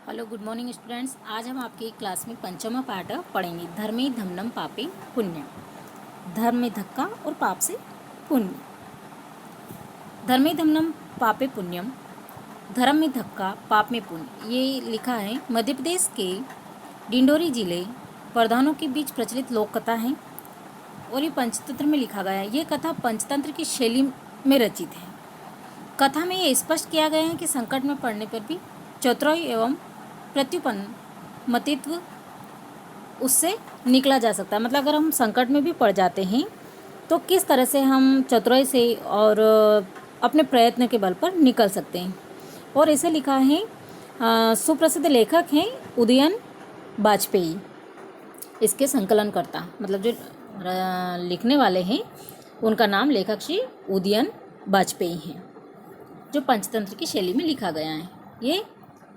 Hello good morning students. आज हम आपकी क्लास में पंचम पाठ पढ़ेंगे। धर्मे धम्नम पापे पुण्यम। धर्म में धक्का और पाप से पुण्य। धर्मे धम्नम पापे पुण्यम। धर्म में धक्का पाप में पुण्य। ये लिखा है मध्य प्रदेश के डिंडोरी जिले प्रधानों के बीच प्रचलित लोक कथा है और ये पंचतंत्र में लिखा गया है। ये कथा पंचतंत्र की शैली में रचित है। कथा में ये स्पष्ट किया गया है कि संकट में पड़ने पर भी चतुराई एवं प्रत्युपन्न मतित्व उससे निकला जा सकता है। मतलब अगर हम संकट में भी पड़ जाते हैं तो किस तरह से हम चतुराई से और अपने प्रयत्न के बल पर निकल सकते हैं। और इसे लिखा है सुप्रसिद्ध लेखक हैं उदयन वाजपेयी। इसके संकलनकर्ता मतलब जो लिखने वाले हैं उनका नाम लेखक श्री उदयन वाजपेयी हैं, जो पंचतंत्र की शैली में लिखा गया है। ये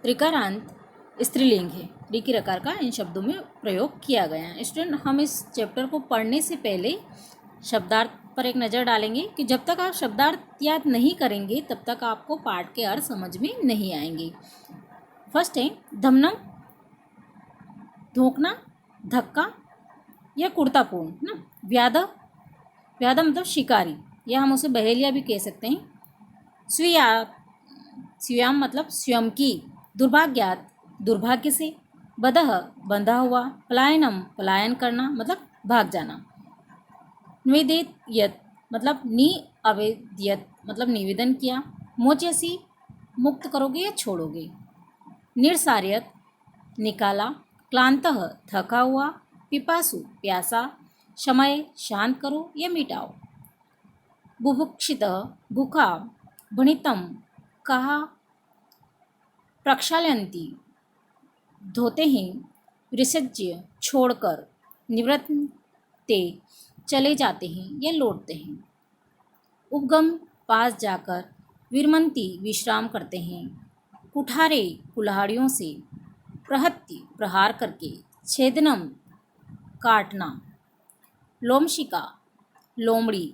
त्रिकारांत स्त्रीलिंग है। डी की रकार का इन शब्दों में प्रयोग किया गया है। स्टूडेंट, हम इस चैप्टर को पढ़ने से पहले शब्दार्थ पर एक नज़र डालेंगे कि जब तक आप शब्दार्थ याद नहीं करेंगे तब तक आपको पाठ के अर्थ समझ में नहीं आएंगे। फर्स्ट है धमनम, धोखना, धक्का या कुर्तापूर्ण ना। व्याध, व्याध मतलब शिकारी या हम उसे बहेलिया भी कह सकते हैं। स्वीया, स्वीयाम मतलब स्वयं की। दुर्भाग्यात, दुर्भाग्य से। बदह, बंधा हुआ। पलायनम, पलायन करना मतलब भाग जाना। निवेदित मतलब निवेदित मतलब निवेदन किया। मोचसी, मुक्त करोगे या छोड़ोगे। निर्सार्यत, निकाला। क्लांतः, थका हुआ। पिपासु, प्यासा। समय, शांत करो या मिटाओ। बुभुक्षितः, भूखा। भणितम, कहा। प्रक्षालयन्ति, धोते हैं। विसर्ज्य, छोड़कर। निवृत्ते, चले जाते हैं या लौटते हैं। उपगम, पास जाकर। विरमंती, विश्राम करते हैं। कुठारे, कुल्हाड़ियों से। प्रहत्ति, प्रहार करके। छेदनम, काटना। लोमशिका, लोमड़ी।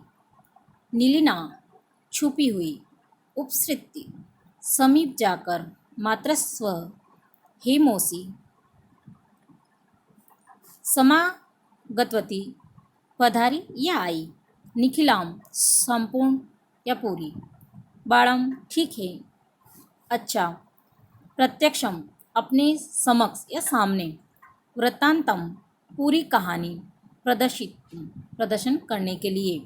नीलिना, छुपी हुई। उपसृति, समीप जाकर। मातृस्व, हे मौसी। समागतवती, पधारी या आई। निखिलाम, संपूर्ण या पूरी। बाड़म, ठीक है, अच्छा। प्रत्यक्षम, अपने समक्ष या सामने। वृत्तांतम, पूरी कहानी। प्रदर्शित, प्रदर्शन करने के लिए।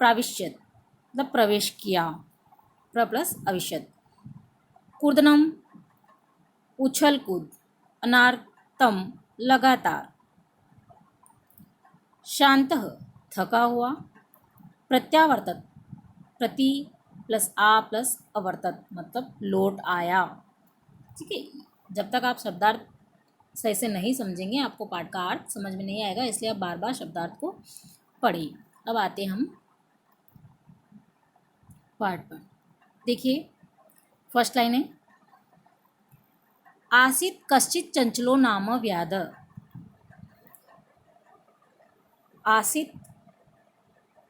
प्राविश्यत मतलब प्रवेश किया। प्लस अविष्यत। कूर्दनम, उछल कूद। अनार्तम, लगातार। शांतः, थका हुआ। प्रत्यावर्तत, प्रति प्लस आ प्लस अवर्तत मतलब लौट आया। ठीक है, जब तक आप शब्दार्थ सही से नहीं समझेंगे आपको पाठ का अर्थ समझ में नहीं आएगा, इसलिए आप बार बार शब्दार्थ को पढ़िए। अब आते हम पाठ पर। देखिए फर्स्ट लाइन है आसीत कश्चित चंचलो नाम व्याध। आसीत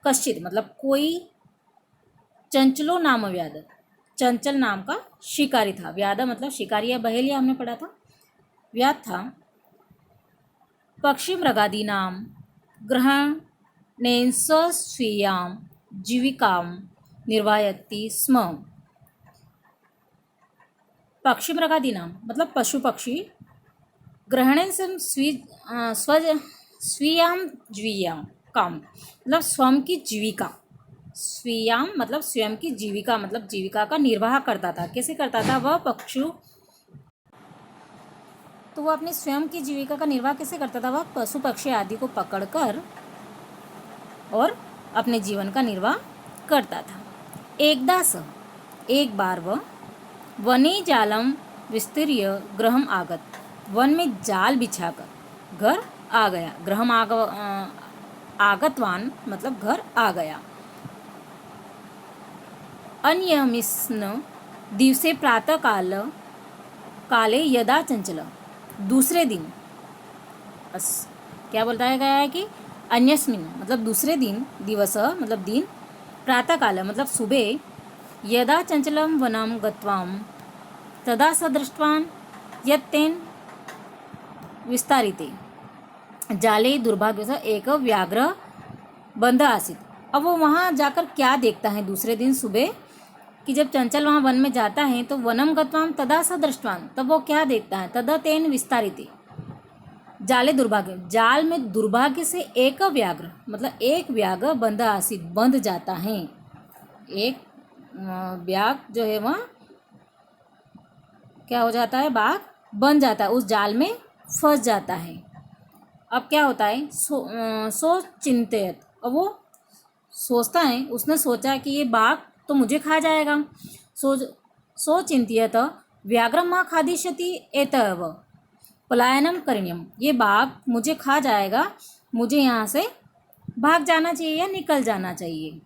कश्चित मतलब कोई। चंचलो नाम व्याध, चंचल नाम का शिकारी था। व्याध मतलब शिकारी या बहेलिया हमने पढ़ा था। व्याध था। पक्षी मृगादि नाम ग्रहणेन स्वीयां जीविकां निर्वाहयति स्म। पक्षी मृगादि नाम मतलब पशु पक्षी। ग्रहणेन स्वीयां जीविका काम मतलब स्वयं की जीविका। स्वीयाम मतलब स्वयं की जीविका मतलब जीविका का निर्वाह करता था। कैसे करता था वह पक्षु, तो वह अपनी स्वयं की जीविका का निर्वाह कैसे करता था। वह पशु पक्षी आदि को पकड़कर और अपने जीवन का निर्वाह करता था। एकदा स, एक बार वह। वने जालम विस्तीर्य गृहम आगत, वन में जाल बिछाकर घर आ गया। गृहम आगतवान मतलब घर आ गया। अन्यमिस्न दिवसे प्रातः काले यदा चंचल, दूसरे दिन। बस क्या बताया गया है कि अन्यस्मिन मतलब दूसरे दिन, दिवस मतलब दिन, प्रातः काल मतलब सुबह। यदा चंचलम वनम गत्वाम तदा स दृष्टवान, यत्तेन विस्तारिते जाले दुर्भाग्यवश एक व्याघ्र बंध आसीत। अब वो वहाँ जाकर क्या देखता है दूसरे दिन सुबह कि जब चंचल वहाँ वन में जाता है तो वनम गत्वाम तदा स दृष्टवान, तब वो क्या देखता है, तदा तेन विस्तारिते जाले दुर्भाग्य, जाल में दुर्भाग्य से एक व्याघ्र मतलब एक व्याघ्र बंध आसीत बंध जाता है। एक व्याघ्र जो है वह क्या हो जाता है, बाघ बन जाता है, उस जाल में फंस जाता है। अब क्या होता है, सो चिंतित, अब वो सोचता है, उसने सोचा कि ये बाघ तो मुझे खा जाएगा। सो चिंतित व्याघ्रम माँ खादिष्यति एतव पलायनम करणीयम, ये बाघ मुझे खा जाएगा, मुझे यहाँ से भाग जाना चाहिए या निकल जाना चाहिए।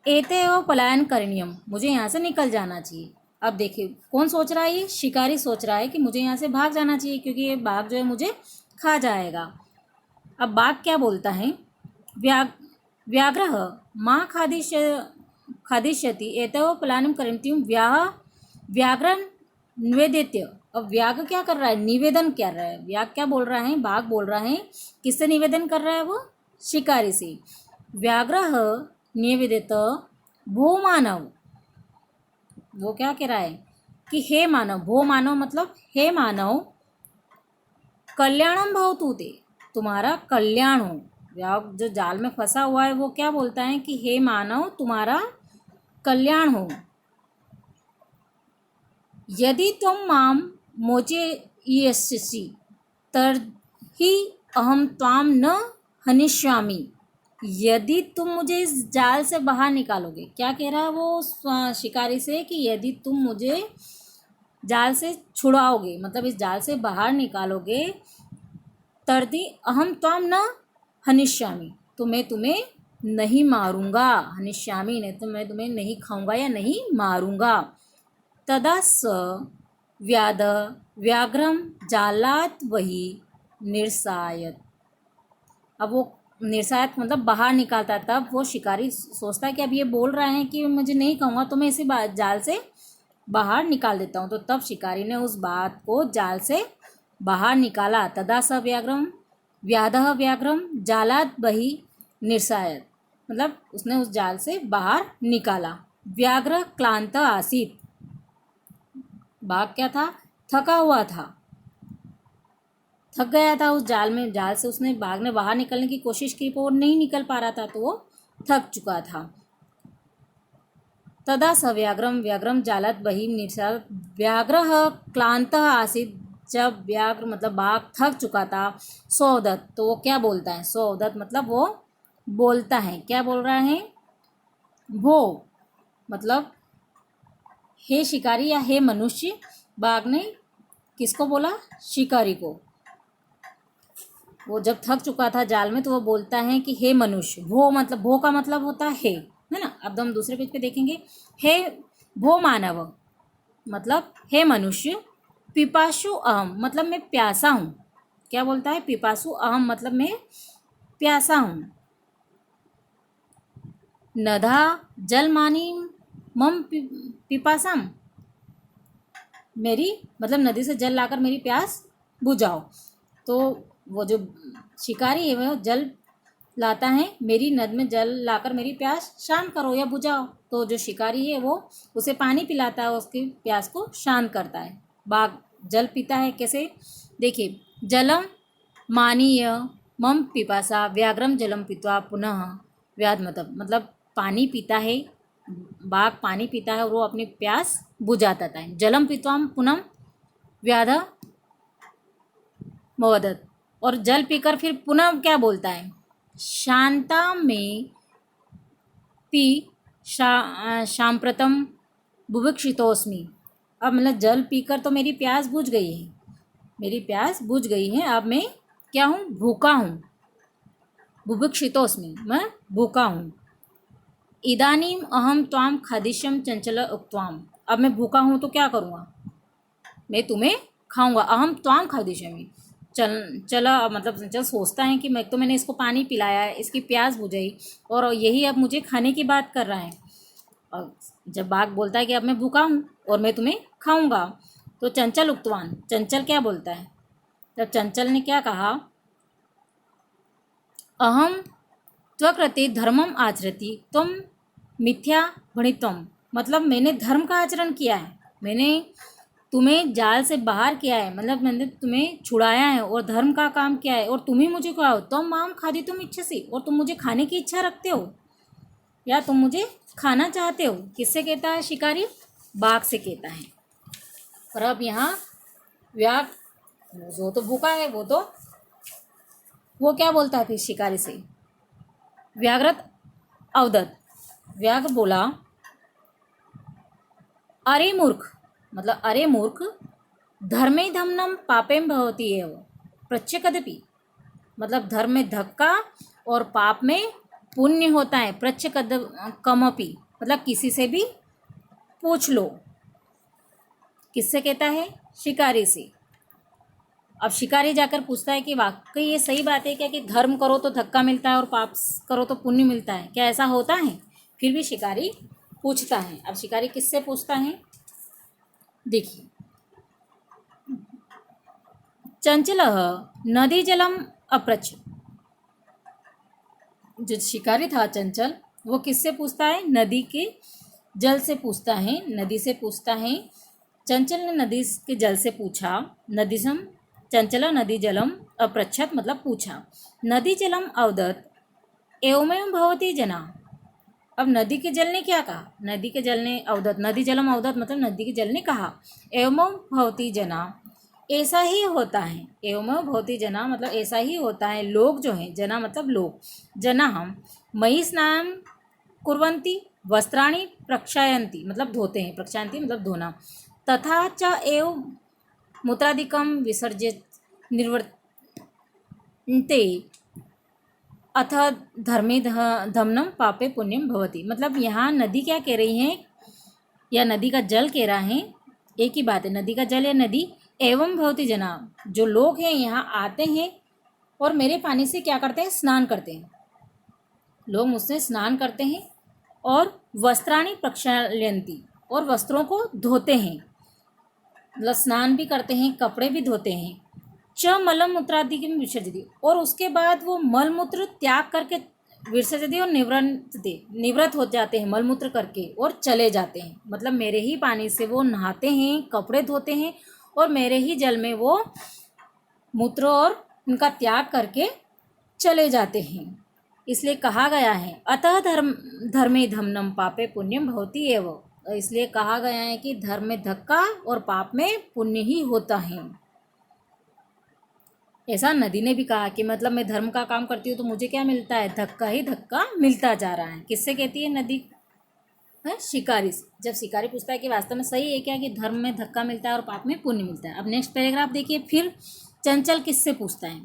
एतव पलायन करणीयम, मुझे यहाँ से निकल जाना चाहिए। अब देखिए कौन सोच रहा है, ये शिकारी सोच रहा है कि मुझे यहाँ से भाग जाना चाहिए क्योंकि ये बाघ जो है मुझे खा जाएगा। अब बाघ क्या बोलता है, व्याघ्रः माँ खादिष्यति एतव पलायनम करणीयम व्याघ्र निवेदित्य। अब व्याघ्र क्या कर रहा है, निवेदन कर रहा है। व्याघ्र क्या बोल रहा है, बाघ बोल रहा है, किससे निवेदन कर रहा है, वो शिकारी से। व्याघ्रः निवेदित भो मानव, वो क्या कह रहा है कि हे मानव, भो मानव मतलब हे मानव, कल्याणम भवतु ते, तुम्हारा कल्याण हो। व्याघ्र जो जाल में फंसा हुआ है वो क्या बोलता है कि हे मानव तुम्हारा कल्याण हो। यदि तुम माम मोचयसि तर्हि अहम त्वाम न हनिष्यामि, यदि तुम मुझे इस जाल से बाहर निकालोगे, क्या कह रहा है वो शिकारी से कि यदि तुम मुझे जाल से छुड़ाओगे मतलब इस जाल से बाहर निकालोगे, तर्हि अहम त्वाम न हनिष्यामि, तो मैं तुम्हें नहीं मारूंगा, हनिष्यामि नहीं तो मैं तुम्हें नहीं खाऊंगा या नहीं मारूंगा। तदा स व्याघ्रम जालात वही निर्सायत, अब वो निर्सायत मतलब बाहर निकालता है। तब वो शिकारी सोचता है कि अब ये बोल रहा है कि मुझे नहीं खाऊंगा तो मैं इसे जाल से बाहर निकाल देता हूँ। तो तब शिकारी ने उस बात को जाल से बाहर निकाला। तदा स व्याघ्रम जालात बही निर्सायत, मतलब उसने उस जाल से बाहर निकाला। व्याघ्र क्लांत आसीत, बाघ क्या था, थका हुआ था, थक गया था उस जाल में, जाल से उसने बाघ ने बाहर निकलने की कोशिश की पर वो नहीं निकल पा रहा था तो वो थक चुका था। तदा स व्याघ्रम जालात बही निर्सायत व्याघ्र क्लांत आसीत, जब व्याघ्र मतलब बाघ थक चुका था। सौदत, तो वो क्या बोलता है, सौदत मतलब वो बोलता है, क्या बोल रहा है, वो मतलब हे शिकारी या हे मनुष्य। बाघ ने किसको बोला, शिकारी को। वो जब थक चुका था जाल में तो वो बोलता है कि हे मनुष्य। भो मतलब, भो का मतलब होता है ना। अब हम दूसरे पेज पे देखेंगे, हे भो मानव मतलब हे मनुष्य। पिपासु अहम मतलब मैं प्यासा हूँ, क्या बोलता है, पिपासु अहम मतलब मैं प्यासा हूँ। नधा जल मानी मम पिपासम, मेरी मतलब नदी से जल लाकर मेरी प्यास बुझाओ। तो वो जो शिकारी है वो जल लाता है, मेरी नद में जल लाकर मेरी प्यास शांत करो या बुझाओ। तो जो शिकारी है वो उसे पानी पिलाता है, उसकी प्यास को शांत करता है। बाघ जल पीता है कैसे, देखिए, जलम मानीय मम पिपासा व्याघ्रम जलम पीत्वा पुनः व्याध मतलब पानी पीता है, बाघ पानी पीता है और वो अपनी प्यास बुझाता है। जलम पीत्वाम पुनः व्याध मवदत, और जल पीकर फिर पुनः क्या बोलता है, शांता में पी शाम्प्रतम बुभुक्षितोस्मि। अब मतलब जल पीकर तो मेरी प्यास बुझ गई है, मेरी प्यास बुझ गई है, अब मैं क्या हूँ, भूखा हूँ। बुभुक्षितोस्मि मैं भूखा हूँ। इदानीम अहम त्वाम खादिष्यम चंचल उक्त्वाम, अब मैं भूखा हूँ तो क्या करूँगा, मैं तुम्हें खाऊंगा। अहम त्वाम खादिष्यामि, चला मतलब चल सोचता है कि मैं तो मैंने इसको पानी पिलाया है, इसकी प्यास बुझाई और यही अब मुझे खाने की बात कर रहा है। और जब बाघ बोलता है कि अब मैं भूखा हूँ और मैं तुम्हें खाऊंगा, तो चंचल उक्तवान, चंचल क्या बोलता है? तब चंचल ने क्या कहा? अहम त्वकृते धर्मम आचरति तुम मिथ्या भणित्वम, मतलब मैंने धर्म का आचरण किया है, मैंने तुम्हें जाल से बाहर किया है, मतलब मैंने तुम्हें छुड़ाया है और धर्म का काम किया है, और तुम ही मुझे कहो तुम माम खादी तुम इच्छा से, और तुम मुझे खाने की इच्छा रखते हो या तुम मुझे खाना चाहते हो। किससे कहता है शिकारी? बाघ से कहता है। और अब यहाँ व्याघ्र, वो तो भूखा है, वो क्या बोलता है फिर शिकारी से? व्याघ्रत अवदत, व्याघ्र बोला अरे मूर्ख, मतलब अरे मूर्ख, धर्मे धमनम पापेम भवति एव प्रत्यकदपि, मतलब धर्म में धक्का और पाप में पुण्य होता है। प्रत्यकद कमपि, मतलब किसी से भी पूछ लो। किससे कहता है? शिकारी से। अब शिकारी जाकर पूछता है कि वाकई ये सही बात है क्या कि धर्म करो तो धक्का मिलता है और पाप करो तो पुण्य मिलता है, क्या ऐसा होता है? फिर भी शिकारी पूछता है। अब शिकारी किससे पूछता है? देखिए, चंचल नदी जलम अप्रच, जो शिकारी था चंचल, वो किससे पूछता है? नदी के जल से पूछता है, नदी से पूछता है। चंचल ने नदी के जल से पूछा। नदी सम चंचल नदी जलम अपृच्छत, मतलब पूछा। नदी जलम अवदत एवमेव भवती जना, अब नदी के जल ने क्या कहा? नदी के जल ने अवदत, नदी जलम अवदत मतलब नदी के जल ने कहा एवमेव भवती जना, ऐसा ही होता है। एवमेव भवती जना मतलब ऐसा ही होता है। लोग जो हैं, जना मतलब लोग, जना हम मयि स्नान कुर्वन्ति वस्त्राणि प्रक्षायन्ति, मतलब धोते हैं, प्रक्षायन्ति मतलब धोना, तथा च एव मूत्रादिकम विसर्ज्य निर्वर्तन्ते अथ धर्मे धमनम पापे पुण्यम भवति, मतलब यहाँ नदी क्या कह रही है या नदी का जल कह रहा है, एक ही बात है, नदी का जल या नदी एवं भवति जना, जो लोग हैं यहाँ आते हैं और मेरे पानी से क्या करते हैं? स्नान करते हैं। लोग मुझसे स्नान करते हैं और वस्त्राणि प्रक्षाल्यन्ति, और वस्त्रों को धोते हैं, मतलब स्नान भी करते हैं, कपड़े भी धोते हैं। च मलम मूत्रादि के विसर्जति, और उसके बाद वो मल मूत्र त्याग करके विसर्जति और निवृत्त हो जाते हैं, मल मूत्र करके और चले जाते हैं, मतलब मेरे ही पानी से वो नहाते हैं, कपड़े धोते हैं और मेरे ही जल में वो मूत्र और उनका त्याग करके चले जाते हैं। इसलिए कहा गया है अतः धर्मे धमनम पापे पुण्यम भवति एव, इसलिए कहा गया है कि धर्म में धक्का और पाप में पुण्य ही होता है। ऐसा नदी ने भी कहा कि मतलब मैं धर्म का काम करती हूँ तो मुझे क्या मिलता है? धक्का ही धक्का मिलता जा रहा है। किससे कहती है नदी? है शिकारी से। जब शिकारी पूछता है कि वास्तव में सही है क्या कि धर्म में धक्का मिलता है और पाप में पुण्य मिलता है। अब नेक्स्ट पैराग्राफ देखिए, फिर चंचल किससे पूछता है?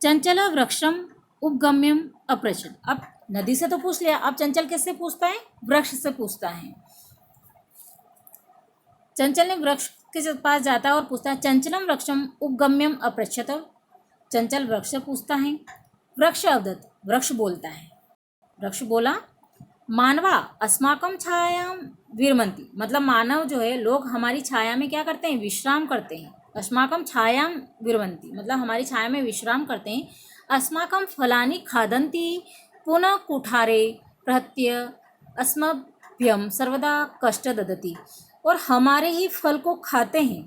चंचल वृक्षम उपगम्यम अप्रचन, अब नदी से तो पूछ लिया, अब चंचल किससे पूछता है? वृक्ष से पूछता है। चंचल ने वृक्ष के पास जाता है और पूछता है चंचलम वृक्षम उपगम्यम अपृच्छत, चंचल वृक्ष से पूछता है। वृक्ष अवदत, वृक्ष बोलता है, वृक्ष बोला मानवा अस्माकम छायाम विरमंती, मतलब मानव जो है, लोग हमारी छाया में क्या करते हैं? विश्राम करते हैं। अस्माकम छायाम विरमंती मतलब हमारी छाया में विश्राम करते हैं। अस्माकम फलानि खादन्ति पुनः कुठारे प्रहत्य अस्मभ्यम सर्वदा कष्ट ददति, और हमारे ही फल को खाते हैं।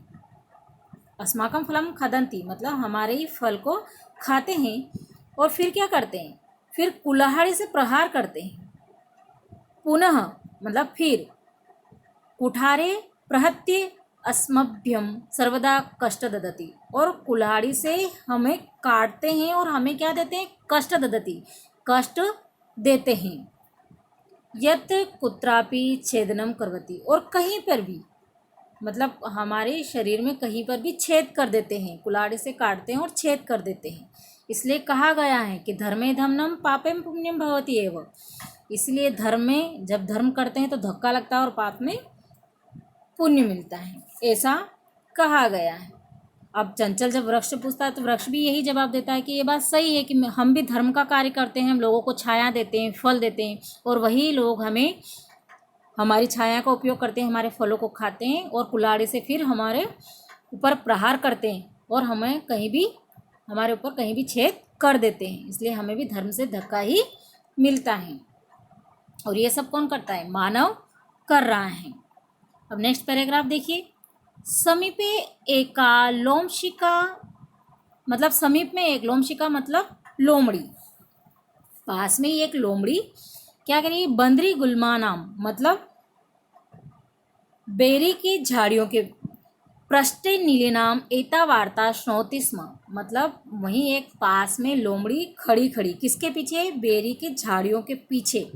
अस्माकम फलम खादन्ति मतलब हमारे ही फल को खाते हैं और फिर क्या करते हैं? फिर कुल्हाड़ी से प्रहार करते हैं। पुनः मतलब फिर, कुठारे प्रहत्य अस्मभ्यम सर्वदा कष्ट ददति, और कुल्हाड़ी से हमें काटते हैं और हमें क्या देते हैं? कष्ट ददति, कष्ट देते हैं। यत कुत्रापि छेदनम करवती, और कहीं पर भी, मतलब हमारे शरीर में कहीं पर भी छेद कर देते हैं, कुल्हाड़ी से काटते हैं और छेद कर देते हैं। इसलिए कहा गया है कि धर्मे धमनम पापेम पुण्यम भवति एव, इसलिए धर्म में जब धर्म करते हैं तो धक्का लगता है और पाप में पुण्य मिलता है, ऐसा कहा गया है। अब चंचल जब वृक्ष पूछता है तो वृक्ष भी यही जवाब देता है कि ये बात सही है कि हम भी धर्म का कार्य करते हैं, हम लोगों को छाया देते हैं, फल देते हैं, और वही लोग हमें हमारी छाया का उपयोग करते हैं, हमारे फलों को खाते हैं और कुल्हाड़ी से फिर हमारे ऊपर प्रहार करते हैं और हमें कहीं भी हमारे ऊपर कहीं भी छेद कर देते हैं। इसलिए हमें भी धर्म से धक्का ही मिलता है। और ये सब कौन करता है? मानव कर रहा है। अब नेक्स्ट पैराग्राफ देखिए। समीपे एका लोमशिका, मतलब समीप में एक, लोमशिका मतलब लोमड़ी, पास में ही एक लोमड़ी क्या करेगी? बंदरी गुल्मा नाम मतलब बेरी की झाड़ियों के पृष्ठे नीले नाम एता वार्ता श्रोति स्म, मतलब वहीं एक पास में लोमड़ी खड़ी खड़ी किसके पीछे? बेरी के झाड़ियों के पीछे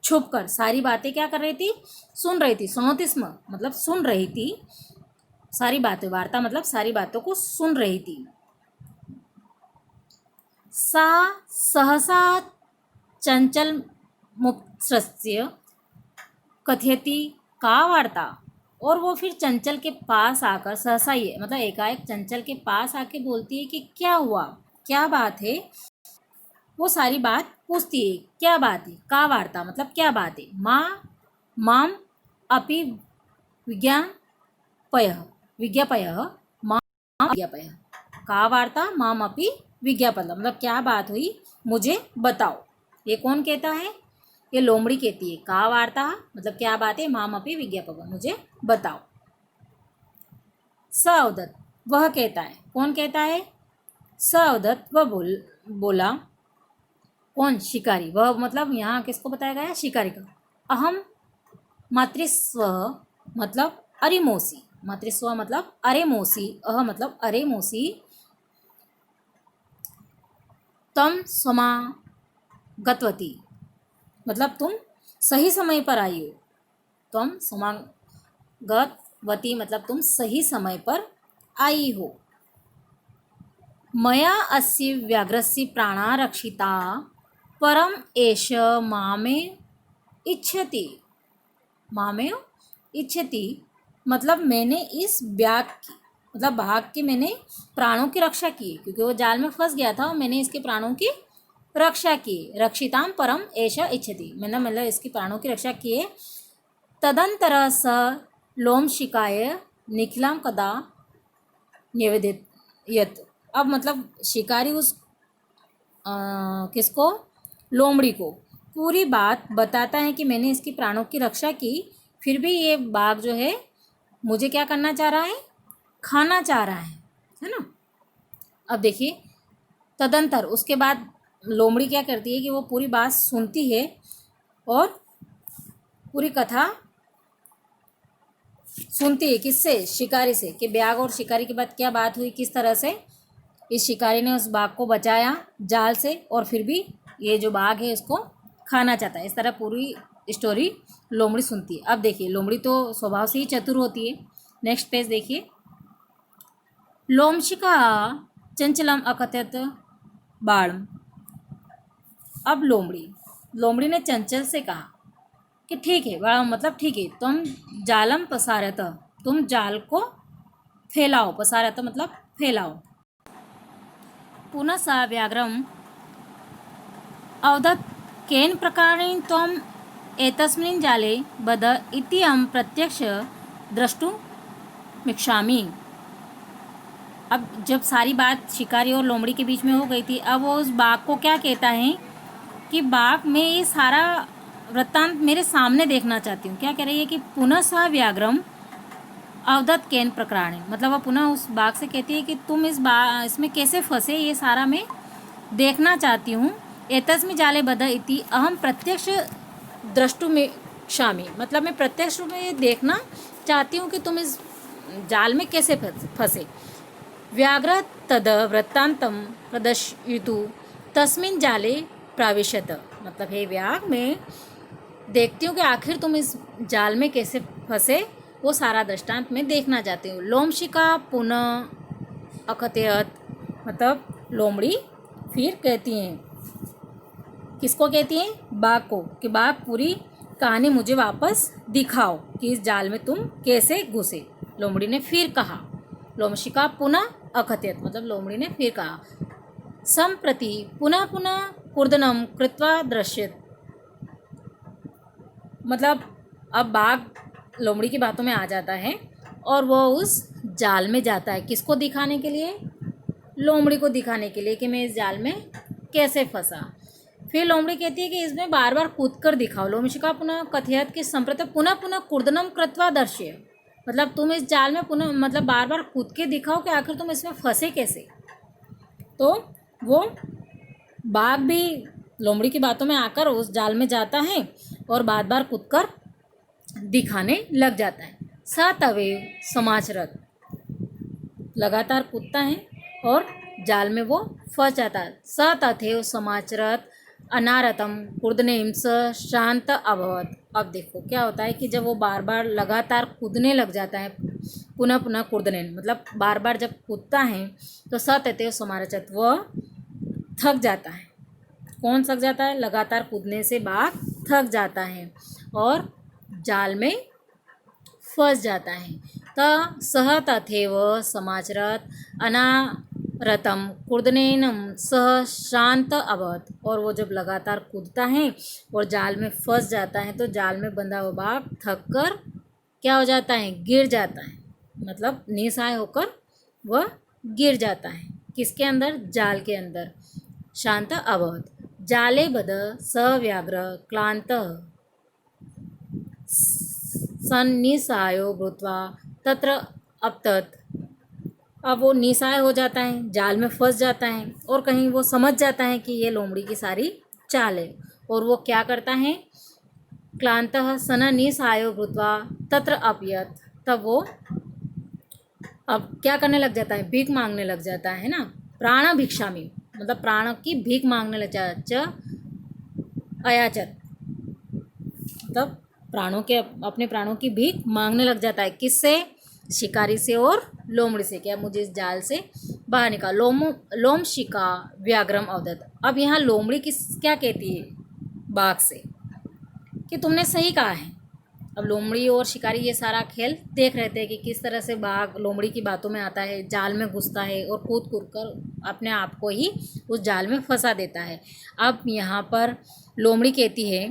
छुपकर सारी बातें क्या कर रही थी? सुन रही थी। श्रोति स्म मतलब सुन रही थी सारी बातें, वार्ता मतलब सारी बातों को सुन रही थी। सा सहसा चंचल मुक्तस्य कथयति का वार्ता, और वो फिर चंचल के पास आकर, सहसा ये मतलब एकाएक चंचल के पास आके बोलती है कि क्या हुआ, क्या बात है। वो सारी बात पूछती है, क्या बात है? का वार्ता मतलब क्या बात है। माम अपि विज्ञापयः माम विज्ञापयः, का वार्ता माम अपि विज्ञापन मतलब क्या बात हुई मुझे बताओ। ये कौन कहता है? ये लोमड़ी कहती है। का वार्ता मतलब क्या बात है, माम अपि विज्ञापन मुझे बताओ। स अवदत्त वह कहता है। कौन कहता है? स अवदत्त वह बोला। कौन? शिकारी। वह मतलब यहाँ किसको बताया गया है? शिकारी का। अहम मातृस्व मतलब अरे मौसी, मातृस्व मतलब अरे मौसी, अह मतलब अरे मौसी, तम समागतवती मतलब तुम सही समय पर आई हो। तुम समागतवती मतलब तुम सही समय पर आई हो। मया अस्य व्याघ्रस्य प्राणा रक्षिता परम एष मामे इच्छति। मामे इच्छति मतलब मैंने इस बाघ की मैंने प्राणों की रक्षा की, क्योंकि वो जाल में फंस गया था और मैंने इसके प्राणों की रक्षा की। रक्षिताम परम एषा इच्छति मैंने मतलब इसकी प्राणों की रक्षा किए। तदंतर स लोमशिकाय निखिलाम कदा निवेदयत्। अब मतलब शिकारी उस किसको? लोमड़ी को पूरी बात बताता है कि मैंने इसकी प्राणों की रक्षा की, फिर भी ये बाघ जो है मुझे क्या करना चाह रहा है? खाना चाह रहा है ना। अब देखिए तदंतर उसके बाद लोमड़ी क्या करती है कि वो पूरी बात सुनती है और पूरी कथा सुनती है। किससे? शिकारी से, कि बाघ और शिकारी के बाद क्या बात हुई, किस तरह से इस शिकारी ने उस बाघ को बचाया जाल से, और फिर भी ये जो बाघ है इसको खाना चाहता है। इस तरह पूरी स्टोरी लोमड़ी सुनती है। अब देखिए लोमड़ी तो स्वभाव से ही चतुर होती है। नेक्स्ट पेज देखिए। लोमशिका चंचलम अकथयत बाणम। अब लोमड़ी ने चंचल से कहा कि ठीक है बाणम मतलब ठीक है, तुम जालम पसारत, तुम जाल को फैलाओ, पसारत मतलब फैलाओ। पुनः सा व्याघ्रम अवदत् केन प्रकारेण त्वम् एतस्मिन् जाले बध इति अहं प्रत्यक्ष द्रष्टुमिच्छामि। अब जब सारी बात शिकारी और लोमड़ी के बीच में हो गई थी, अब वो उस बाघ को क्या कहता है कि बाघ मैं ये सारा वृत्तांत मेरे सामने देखना चाहती हूँ। क्या कह रही है कि पुनः सा व्याघ्रम अवदत् केन प्रकारेण, मतलब वो पुनः उस बाघ से कहती है कि तुम इसमें कैसे फंसे, ये सारा मैं देखना चाहती हूँ। एतस्मिन् जाले बध इति अहम प्रत्यक्ष द्रष्टुमिच्छामि मतलब मैं प्रत्यक्ष रूप में ये देखना चाहती हूँ कि तुम इस जाल में कैसे फंसे। व्याघ्र तद वृत्तांतम प्रदर्शयितु तस्मिन् जाले प्राविशत मतलब हे व्याघ्र मैं देखती हूँ कि आखिर तुम इस जाल में कैसे फंसे, वो सारा दृष्टांत मैं देखना चाहती हूँ। लोमशिका पुनः अकथयत मतलब लोमड़ी फिर कहती हैं, किसको कहती हैं? बाघ को, कि बाघ पूरी कहानी मुझे वापस दिखाओ कि इस जाल में तुम कैसे घुसे। लोमड़ी ने फिर कहा। लोमशिका पुनः अकथयत मतलब लोमड़ी ने फिर कहा। संप्रति पुनः पुनः कूर्दनम कृत्वा दृश्यत मतलब अब बाघ लोमड़ी की बातों में आ जाता है और वो उस जाल में जाता है, किसको दिखाने के लिए? लोमड़ी को दिखाने के लिए कि मैं इस जाल में कैसे फंसा। फिर लोमड़ी कहती है कि इसमें बार बार कूद कर दिखाओ। लोमशिका पुनः कथयत कि संप्रत पुनः पुनः कूर्दनम कृत्वा दर्शय, मतलब तुम इस जाल में पुनः मतलब बार बार कूद के दिखाओ कि आखिर तुम इसमें फंसे कैसे। तो वो बाघ भी लोमड़ी की बातों में आकर उस जाल में जाता है और बार बार कूद कर दिखाने लग जाता है। सतवेव समाचरत, लगातार कूदता है और जाल में वो फंस जाता है। सतथेव समाचरत अनारतम कूदनेम स शांत अभवत। अब देखो क्या होता है कि जब वो बार बार लगातार कूदने लग जाता है, पुनः पुनः कूदने मतलब बार बार जब कूदता है तो सतथेव समाचरत, वह थक जाता है। कौन थक जाता है? लगातार कूदने से बाघ थक जाता है और जाल में फंस जाता है। त सह तथेव समाचरत अनारतम कूर्दनेन सह शांत अभवत, और वो जब लगातार कूदता है और जाल में फंस जाता है तो जाल में बंधा हुआ बाघ थक कर क्या हो जाता है? गिर जाता है, मतलब निसहाय होकर वह गिर जाता है। किसके अंदर? जाल के अंदर। शांत अभवत जाले बद सव्याघ्र क्लांत सन्निसायो भूत्वा तत्र अपतत। अब वो निसहाय हो जाता है, जाल में फंस जाता है और कहीं वो समझ जाता है कि ये लोमड़ी की सारी चाल है, और वो क्या करता है? क्लांतः सन निसहायो भूत्वा तत्र अपयत, तब वो अब क्या करने लग जाता है? भीख मांगने लग जाता है ना। प्राण भिक्षामी, मतलब प्राण की भीख मांगने लग जाता। अयाचत, मतलब प्राणों के अपने प्राणों की भीख मांगने लग जाता है। किससे? शिकारी से और लोमड़ी से। क्या मुझे इस जाल से बाहर निकाल। लोमशिका व्याघ्रम अवदत। अब यहाँ लोमड़ी क्या कहती है बाघ से कि तुमने सही कहा है। अब लोमड़ी और शिकारी ये सारा खेल देख रहे थे कि किस तरह से बाघ लोमड़ी की बातों में आता है, जाल में घुसता है और कूद कूद कर अपने आप को ही उस जाल में फंसा देता है। अब यहाँ पर लोमड़ी कहती है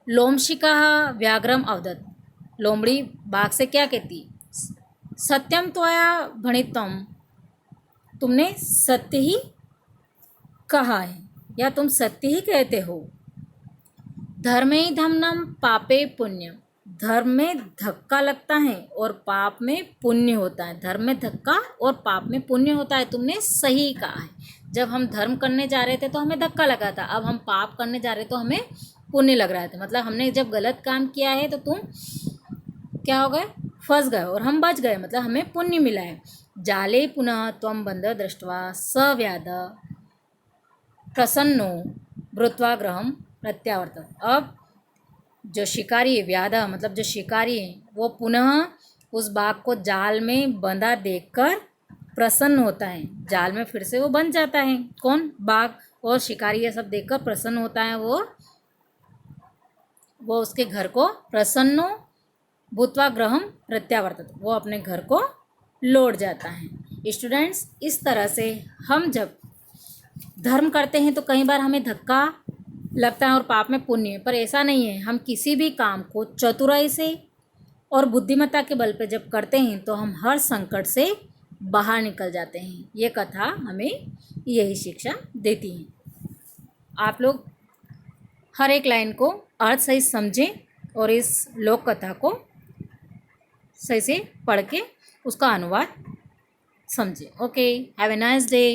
लोमशिका व्याघ्रम अवदत। लोमड़ी बाघ से क्या कहती? सत्यम त्वया भणितम, तुमने सत्य ही कहा है या तुम सत्य ही कहते हो। धर्मे धम्नम पापे पुण्यम, धर्म में धक्का लगता है और पाप में पुण्य होता है। धर्म में धक्का और पाप में पुण्य होता है, तुमने सही कहा है। जब हम धर्म करने जा रहे थे तो हमें धक्का लगा था, अब हम पाप करने जा रहे तो हमें पुण्य लग रहा था। मतलब हमने जब गलत काम किया है तो तुम क्या हो गए? फंस गए और हम बच गए, मतलब हमें पुण्य मिला है। जाले पुनः त्वं बंध दृष्ट्वा सव्याध प्रसन्नो भूत्वा गृहं प्रत्यावर्तत। अब जो शिकारी है, व्याधा मतलब जो शिकारी है, वो पुनः उस बाघ को जाल में बंधा देखकर प्रसन्न होता है। जाल में फिर से वो बंध जाता है। कौन? बाघ। और शिकारी ये सब देखकर प्रसन्न होता है। वो उसके घर को प्रसन्नो भूत्वा गृहं प्रत्यावर्तत, वो अपने घर को लौट जाता है। स्टूडेंट्स, इस तरह से हम जब धर्म करते हैं तो कई बार हमें धक्का लगता है और पाप में पुण्य, पर ऐसा नहीं है। हम किसी भी काम को चतुराई से और बुद्धिमत्ता के बल पर जब करते हैं तो हम हर संकट से बाहर निकल जाते हैं। ये कथा हमें यही शिक्षा देती है। आप लोग हर एक लाइन को अर्थ सही समझें और इस लोक कथा को सही से पढ़ के उसका अनुवाद समझें। Okay, have a nice day.